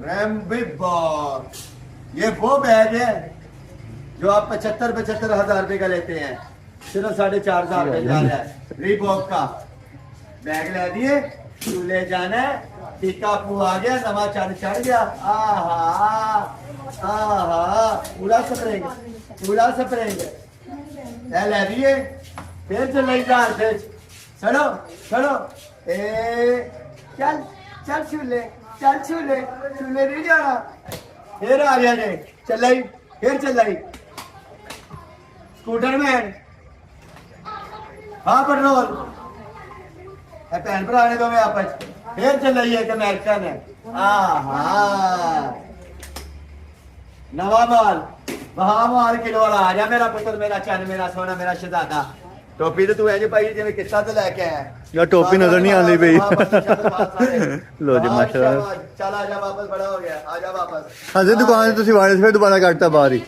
रैम्बिबॉर ये वो बैग है जो आप 75,000 रुपए का लेते हैं, सिर्फ 4,500 रुपए जा रहा है। रीबॉक का बैग ले दिए, चूल्हे जाना है, टीका पू आ गया, नवा चढ़ गया। आहा आहा पूरा स्प्रिंग ले दिए, फिर चल चलो चलो चल चल चूल्हे नहीं जाना, फिर आ गया ने चल स्कूटर मैन हाँ पेट्रोल भैन भरा ने दोवें आपस फिर चल एक अमेरिकन है। नवा माल किलो वाला आ जा मेरा पुत्र, मेरा चन, मेरा सोना, मेरा शहजादा। टोपी तो तू है जी भाई जिवें किस्सा तो लेके आया यार, टोपी नजर नहीं आनी पई। लो जी माशाल्लाह, चल आजा वापस, बड़ा हो गया, आजा वापस। अजे दुकान से तुसी वाले फिर दोबारा काटता बाहर ही।